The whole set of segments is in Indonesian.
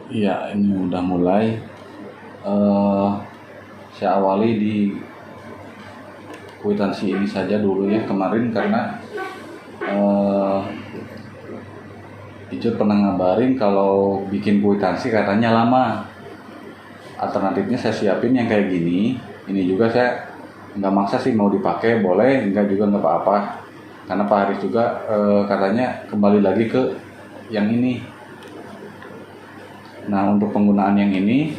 Iya, ini udah mulai. Saya awali di kwitansi ini saja dulu ya kemarin, karena Icut pernah ngabarin kalau bikin kwitansi katanya lama. Alternatifnya saya siapin yang kayak gini. Ini juga saya nggak maksa sih, mau dipakai boleh, nggak juga nggak apa-apa. Karena Pak Haris juga katanya kembali lagi ke yang ini. Nah, untuk penggunaan yang ini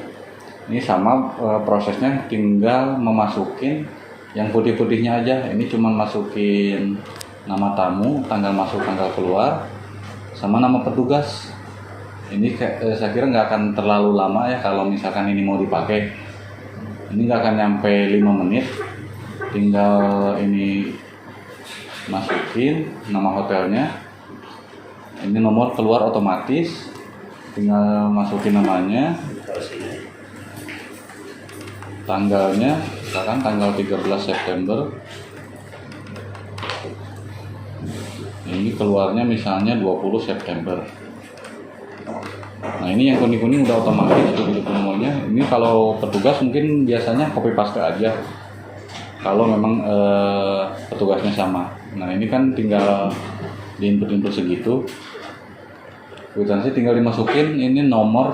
sama prosesnya tinggal memasukin yang putih-putihnya aja. Ini cuma masukin nama tamu, tanggal masuk, tanggal keluar, sama nama petugas. Ini saya kira nggak akan terlalu lama ya kalau misalkan ini mau dipakai. Ini nggak akan nyampe 5 menit. Tinggal ini masukin nama hotelnya. Ini nomor keluar otomatis. Tinggal masukin namanya, tanggalnya, misalkan tanggal 13 September. Ini keluarnya misalnya 20 September. Nah, ini yang kuning-kuning udah otomatis begitu nomornya. Ini kalau petugas mungkin biasanya copy paste aja. Kalau memang petugasnya sama. Nah, ini kan tinggal di-input segitu. Kwitansi tinggal dimasukin ini nomor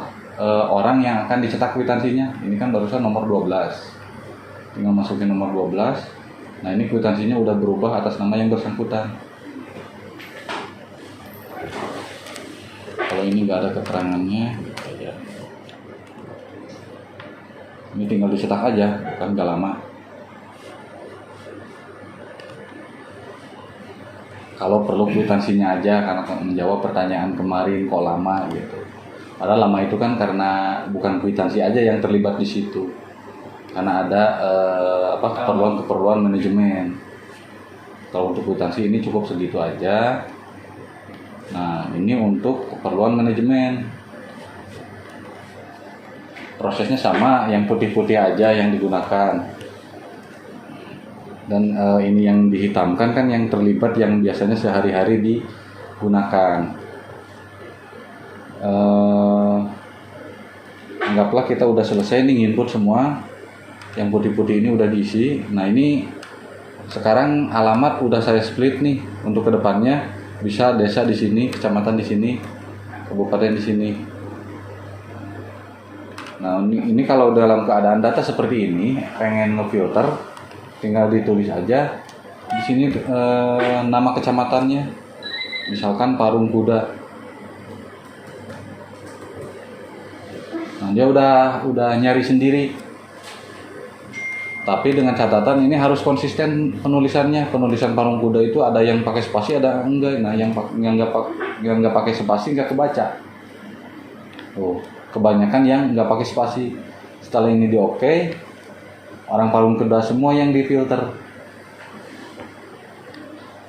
orang yang akan dicetak kwitansinya. Ini kan barusan nomor 12. Tinggal masukin nomor 12. Nah, ini kwitansinya udah berubah atas nama yang bersangkutan. Kalau ini nggak ada keterangannya, ya. Ini tinggal dicetak aja, kan nggak lama. Kalau perlu kwitansinya aja, karena menjawab pertanyaan kemarin kok lama gitu. Padahal lama itu kan karena bukan kwitansi aja yang terlibat di situ, karena ada keperluan manajemen. Kalau untuk kwitansi ini cukup segitu aja. Nah, ini untuk keperluan manajemen. Prosesnya sama, yang putih-putih aja yang digunakan. Dan ini yang dihitamkan kan yang terlibat yang biasanya sehari-hari digunakan. Anggaplah kita udah selesai nih input semua, yang putih-putih ini udah diisi. Nah, ini sekarang alamat udah saya split nih untuk kedepannya, bisa desa di sini, kecamatan di sini, kabupaten di sini. Nah, ini kalau dalam keadaan data seperti ini, pengen ngefilter, tinggal ditulis aja di sini nama kecamatannya, misalkan Parung Kuda. Nah, dia udah nyari sendiri. Tapi dengan catatan ini harus konsisten penulisannya. Penulisan Parung Kuda itu ada yang pakai spasi, ada enggak. Nah, yang nggak pakai spasi nggak kebaca. Kebanyakan yang nggak pakai spasi. Setelah ini di oke, orang Parung Kuda semua yang difilter.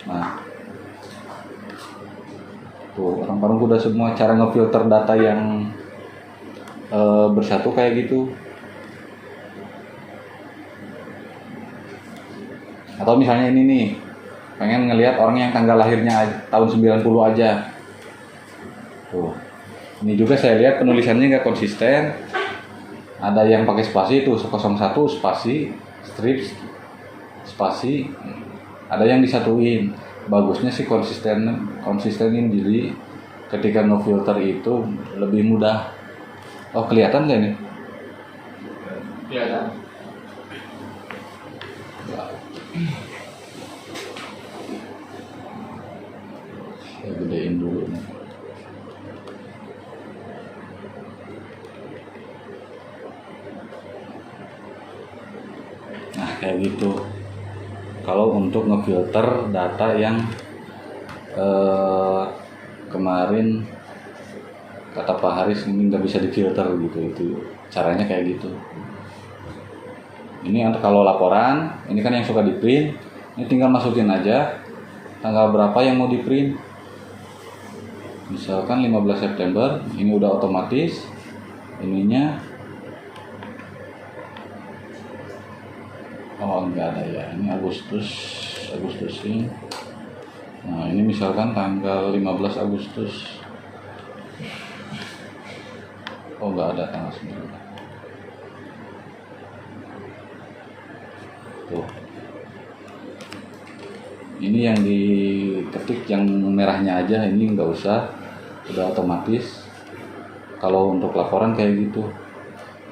Nah, tuh orang Parung Kuda semua. Cara ngefilter data yang bersatu kayak gitu. Atau misalnya ini nih, pengen ngelihat orang yang tanggal lahirnya tahun 90 aja. Tuh, ini juga saya lihat penulisannya nggak konsisten. Ada yang pakai spasi itu 01 spasi, strip, spasi. Ada yang disatuin. Bagusnya sih konsistenin, jadi ketika ngefilter itu lebih mudah. Oh, kelihatan nggak nih? Kelihatan. Saya gedein dulu nih. Nah, kayak gitu. Kalau untuk ngefilter data yang kemarin kata Pak Haris ini nggak bisa difilter gitu, itu caranya kayak gitu. Ini untuk kalau laporan, ini kan yang suka di print, ini tinggal masukin aja tanggal berapa yang mau di print. Misalkan 15 September, ini udah otomatis ininya. Oh, enggak ada ya, ini Agustus ini. Nah, ini misalkan tanggal 15 Agustus. Oh, nggak ada tanggal 9. Tuh. Ini yang diketik yang merahnya aja, ini nggak usah, udah otomatis. Kalau untuk laporan kayak gitu.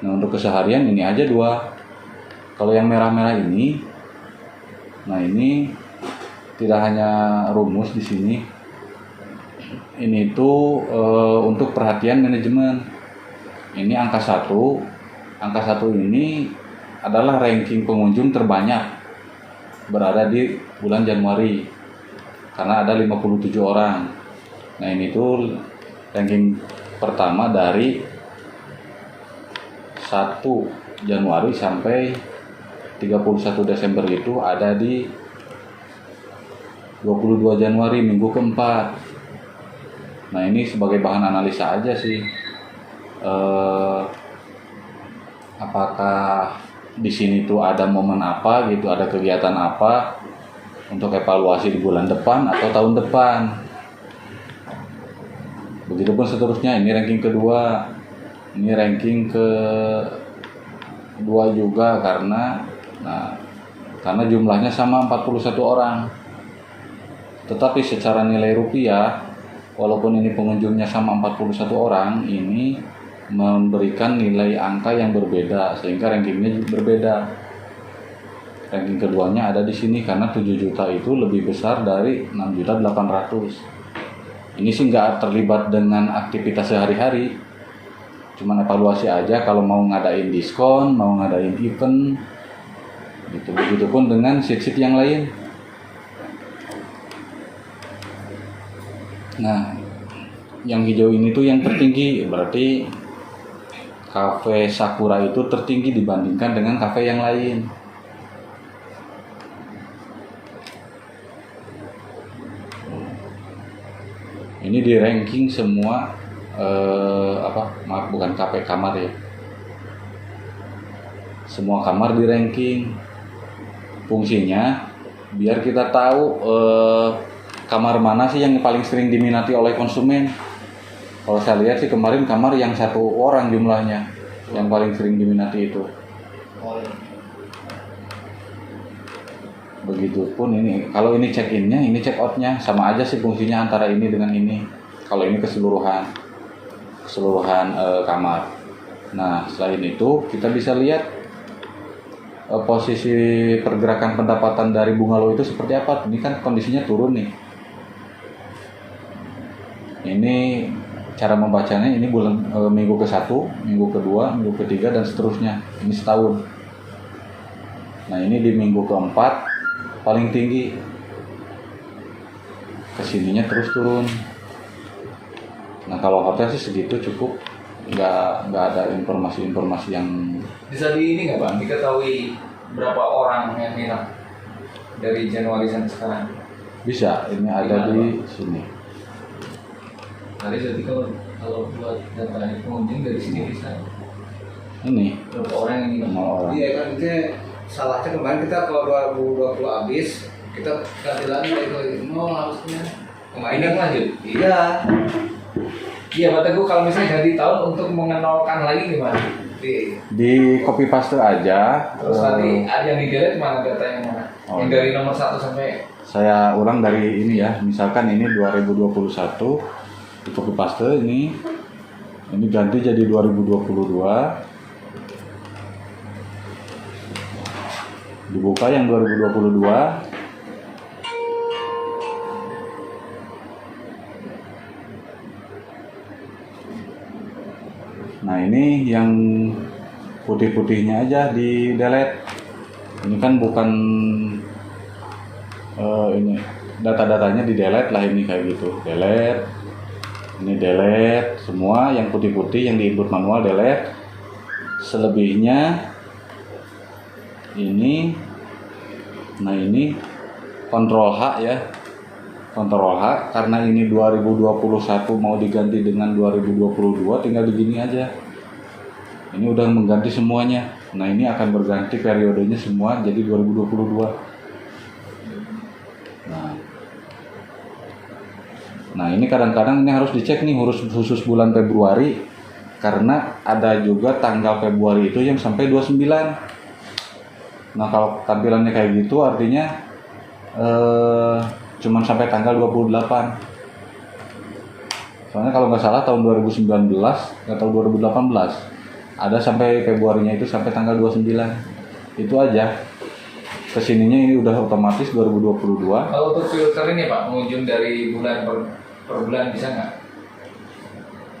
Nah, untuk keseharian ini aja 2. Kalau yang merah-merah ini, nah ini tidak hanya rumus di sini. Ini tuh untuk perhatian manajemen. Ini angka 1. Angka 1 ini adalah ranking pengunjung terbanyak berada di bulan Januari karena ada 57 orang. Nah, ini tuh ranking pertama dari 1 Januari sampai 31 Desember itu ada di 22 Januari minggu keempat. Nah, ini sebagai bahan analisa aja sih. Apakah di sini tuh ada momen apa gitu, ada kegiatan apa untuk evaluasi di bulan depan atau tahun depan. Begitupun seterusnya. Ini ranking kedua. Ini ranking kedua juga karena jumlahnya sama 41 orang. Tetapi secara nilai rupiah, walaupun ini pengunjungnya sama 41 orang, ini memberikan nilai angka yang berbeda sehingga rankingnya berbeda. Ranking keduanya ada di sini karena 7 juta itu lebih besar dari 6.800.000. Ini sih nggak terlibat dengan aktivitas sehari-hari, cuman evaluasi aja kalau mau ngadain diskon, mau ngadain event gitu. Begitupun dengan seat-seat yang lain. Nah, yang hijau ini tuh yang tertinggi, berarti Cafe Sakura itu tertinggi dibandingkan dengan kafe yang lain. Ini di ranking semua maaf, bukan kafe, kamar ya. Semua kamar di ranking. Fungsinya biar kita tahu kamar mana sih yang paling sering diminati oleh konsumen. Kalau saya lihat sih kemarin kamar yang 1 orang jumlahnya yang paling sering diminati itu. Begitupun ini, kalau ini check innya, ini check outnya sama aja sih fungsinya antara ini dengan ini. Kalau ini keseluruhan kamar. Nah, selain itu kita bisa lihat posisi pergerakan pendapatan dari bungalow itu seperti apa. Ini kan kondisinya turun nih. Ini cara membacanya, ini bulan minggu ke-1, minggu ke-2, minggu ke-3 dan seterusnya. Ini setahun. Nah, ini di minggu ke-4 paling tinggi. Kesininya terus turun. Nah, kalau hotel sih segitu cukup. Nggak ada informasi yang bisa di ini nggak Bang? Diketahui berapa orang yang minat dari Januari sampai sekarang? Bisa. Ini ada di sini. Tadi jadi kalau buat data pengunjung dari sini bisa. Ini Berapa orang yang minat? 5 orang. Iya kan, itu salahnya kemarin kita kalau 2020 habis kita ganti lagi itu harusnya Ini lanjut. Iya. Iya, kata gue kalau misalnya ganti tahun untuk mengenalkan lagi gimana? Di copy paste aja. Terus nanti ada yang di delete mana data yang mana? Oh, yang dari nomor 1 sampai. Saya ulang dari ini ya. Misalkan ini 2021, di copy paste ini ganti jadi 2022. Dibuka yang 2022. Nah, ini yang putih-putihnya aja di delete. Ini kan bukan ini data-datanya di delete lah, ini kayak gitu. Delete. Ini delete semua yang putih-putih yang di input manual, delete. Selebihnya ini, nah ini kontrol H ya. Kontrol H, karena ini 2021 mau diganti dengan 2022, tinggal begini aja. Ini udah mengganti semuanya. Nah, ini akan berganti periodenya semua jadi 2022. Nah, Nah ini kadang-kadang ini harus dicek nih khusus bulan Februari, karena ada juga tanggal Februari itu yang sampai 29. Nah kalau tampilannya kayak gitu artinya cuman sampai tanggal 28. Soalnya kalau nggak salah tahun 2019 atau 2018 ada sampai Februarinya itu sampai tanggal 29. Itu aja. Kesininya ini udah otomatis 2022. Kalau untuk filter ini Pak, pengunjung dari bulan per bulan bisa nggak?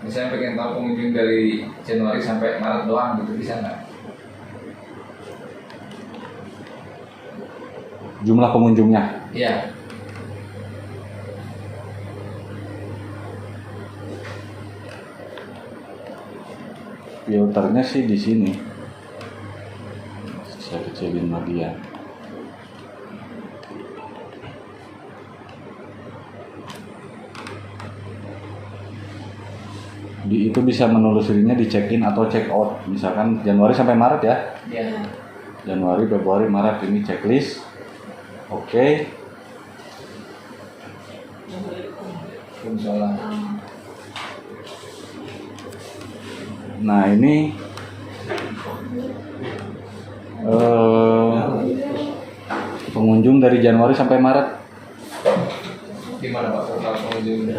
Misalnya pengen tahu pengunjung dari Januari sampai Maret doang gitu, bisa nggak? Jumlah pengunjungnya. Iya. Filternya sih di sini. Saya kecilin lagi ya. Itu bisa menelusurinya di check-in atau check-out. Misalkan Januari sampai Maret ya. Iya. Januari, Februari, Maret ini checklist. Oke. Waalaikumsalam. Nah ini pengunjung dari Januari sampai Maret. Gimana Pak total pengunjung?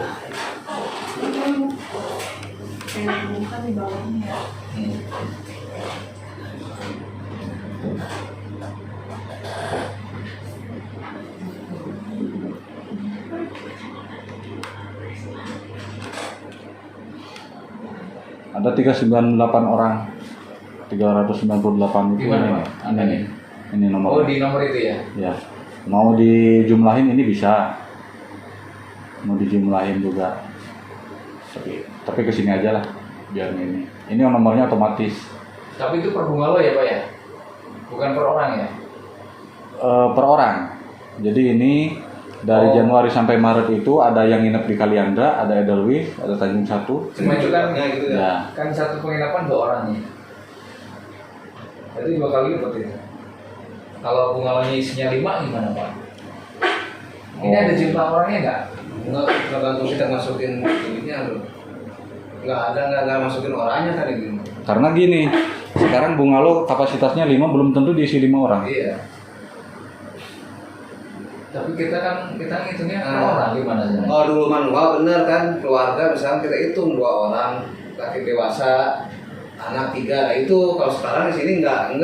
Ada 398 orang. 398 itu. Gimana, Pak? Ini nomor. Oh, di nomor itu ya? Ya. Mau dijumlahin ini bisa. Mau dijumlahin juga. Tapi kesini aja lah biar ini. Ini nomornya otomatis. Tapi itu per bungalow ya Pak ya? Bukan per orang ya? Per orang. Jadi ini dari Januari sampai Maret itu ada yang nginep di Kaliandra, ada Edelweiss, ada Tanjung Satu. Cuma itu kan, gitu ya. Ya. kan satu penginapan 2 orang nih. Jadi 2 kali lipat ya. Kalau bungalownya isinya 5 gimana Pak? Ini ada jumlah orangnya nggak? Enggak, tergantung kita masukin ininya loh. Nggak masukin orangnya kan ini. Karena gini, sekarang bungalow kapasitasnya 5 belum tentu diisi 5 orang. Iya. Tapi kita ngitungnya per orang gimana sih? Oh dulu manual bener kan, keluarga misalnya kita hitung 2 orang, laki dewasa, anak 3. Nah itu kalau sekarang di sini nggak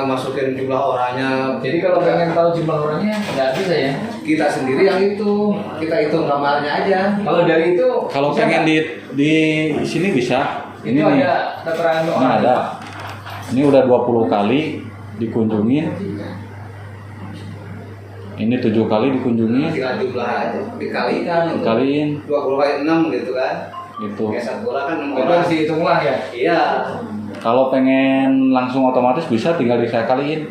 masukin jumlah orangnya. Jadi kalau pengen tahu jumlah orangnya nggak bisa ya? Kita sendiri yang itu, kita hitung kamarnya aja. Kalau dari itu Kalau bisa pengen nggak? di sini bisa. itu Ini nih. ada keterangan Ini orang ada. Ini udah 20 kali dikunjungin. Ini 7 kali dikunjungin. Tinggal jumlah aja, dikalikan. Gitu. Dikaliin 20 kali 6 gitu kan. gitu. Kayak satu bola kan 6 Itu orang. harus dihitung ulang ya? Iya. Kalau pengen langsung otomatis bisa tinggal saya kaliin.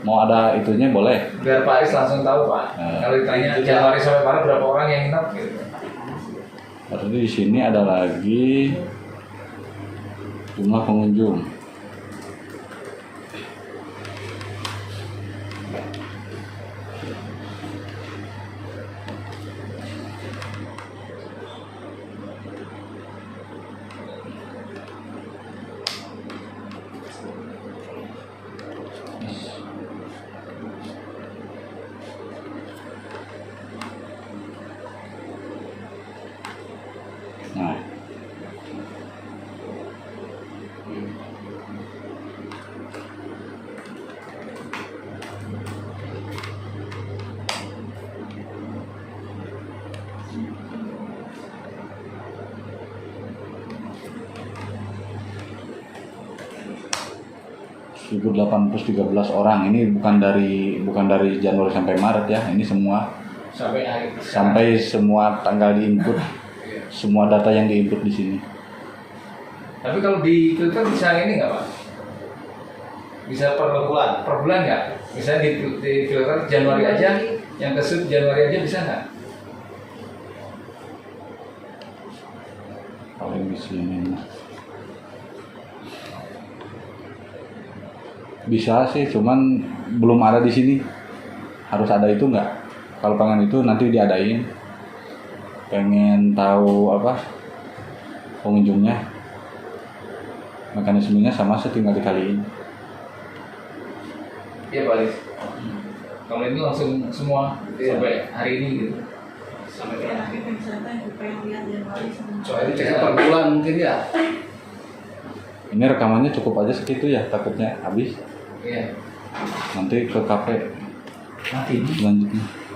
Mau ada itunya boleh. Biar Pak Aris langsung tahu Pak. Nah, Kalau ditanya Januari sampai Maret berapa orang yang nginep gitu. Berarti di sini ada lagi jumlah pengunjung. Nah, (1.813 orang. Ini bukan dari Januari sampai Maret ya. Ini semua Sampai hari sampai semua tanggal diinput, semua data yang diinput di sini. Tapi kalau di filter bisa ini nggak Pak? Bisa per bulan? Per bulan nggak? Misalnya di filter Januari aja, yang ke sub Januari aja bisa nggak? Paling di sini. Bisa sih, cuman belum ada di sini. Harus ada itu nggak? Kalau pengen itu nanti diadain. Pengen tahu apa pengunjungnya, mekanismenya sama sih, tinggal dikaliin. Iya Pak Alis. Kalau ini langsung semua Iya. sampai hari ini gitu. Sampai Ya, tapi wisata yang pengen lihat Januari sama soalnya cek per bulan mungkin ya. Ini rekamannya cukup aja segitu ya, takutnya habis. Iya. Nanti ke kafe Mati. selanjutnya.